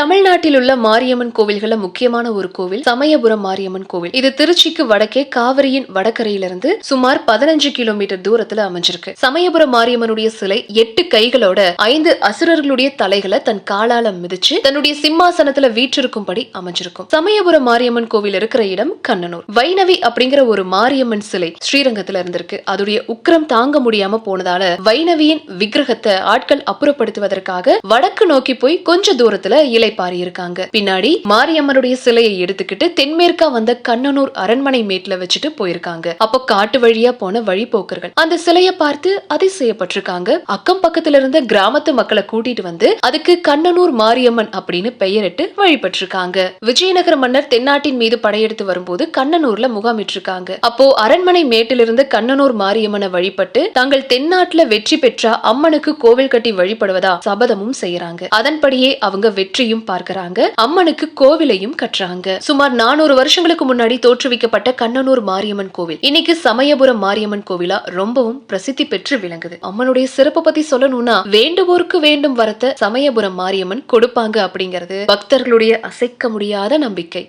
தமிழ்நாட்டில் உள்ள மாரியம்மன் கோவில்கள முக்கியமான ஒரு கோவில் சமயபுரம் மாரியம்மன் கோவில். இது திருச்சிக்கு வடக்கே காவிரியின் வடகரையிலிருந்து சுமார் 15 கிலோமீட்டர் தூரத்துல அமைஞ்சிருக்கு. சமயபுரம் மாரியம்மனுடைய சிலை 8 கைகளோட 5 அசுரர்களுடைய தலைகளை தன் காலால மிதிச்சு தன்னுடைய சிம்மாசனத்துல வீற்றிருக்கும்படி அமைஞ்சிருக்கும். சமயபுரம் மாரியம்மன் கோவில் இருக்கிற இடம் கண்ணனூர். வைணவி அப்படிங்கிற ஒரு மாரியம்மன் சிலை ஸ்ரீரங்கத்துல இருந்திருக்கு. அதோடைய உக்கிரம் தாங்க முடியாம போனதால வைணவியின் விக்கிரகத்தை ஆட்கள் அப்புறப்படுத்துவதற்காக வடக்கு நோக்கி போய் கொஞ்ச தூரத்துல இலைப்பாரி இருக்காங்க. பின்னாடி மாரியம்மனுடைய சிலையை எடுத்துக்கிட்டு தென்மேற்கா வந்த கண்ணனூர் அரண்மனை மேட்ல வச்சுட்டு போயிருக்காங்க. அப்போ காட்டு வழியா போன வழிபோக்கர்கள் அந்த சிலையை பார்த்து அதிசயப்பட்டிருக்காங்க. அக்கம் பக்கத்துல இருந்த கிராமத்து மக்களை கூட்டிட்டு வந்து அதுக்கு கண்ணனூர் மாரியம்மன் அப்படின்னு பெயரிட்டு வழிபட்டிருக்காங்க. விஜயநகர மன்னர் தென்னாட்டின் மீது படையெடுத்து வரும்போது கண்ணனூர்ல முகாமிட்டிருக்காங்க. அப்போ அரண்மனை மேட்டிலிருந்து கண்ணனூர் மாரியம்மனை வழிபட்டு தாங்கள் தென்னாட்டுல வெற்றி பெற்றா அம்மனுக்கு கோவில் கட்டி வழிபடுவதா சபதமும் செய்யறாங்க. அதன்படியே அவங்க வெற்றியும் பார்க்கறாங்க. அம்மனுக்கு கோவிலையும் கட்டுறாங்க. சுமார் 400 வருஷங்களுக்கு முன்னாடி தோற்றுவிக்கப்பட்ட கண்ணனூர் மாரியம்மன் கோவில் இன்னைக்கு சமயபுரம் மாரியம்மன் கோவிலா ரொம்பவும் பிரசித்தி பெற்று விளங்குது. அம்மனுடைய சிறப்பு பத்தி சொல்லணும்னா வேண்டுவோருக்கு வேண்டும் வரத்தை சமயபுரம் மாரியம்மன் கொடுப்பாங்க அப்படிங்கிறது பக்தர்களுடைய அசைக்க முடியாத நம்பிக்கை.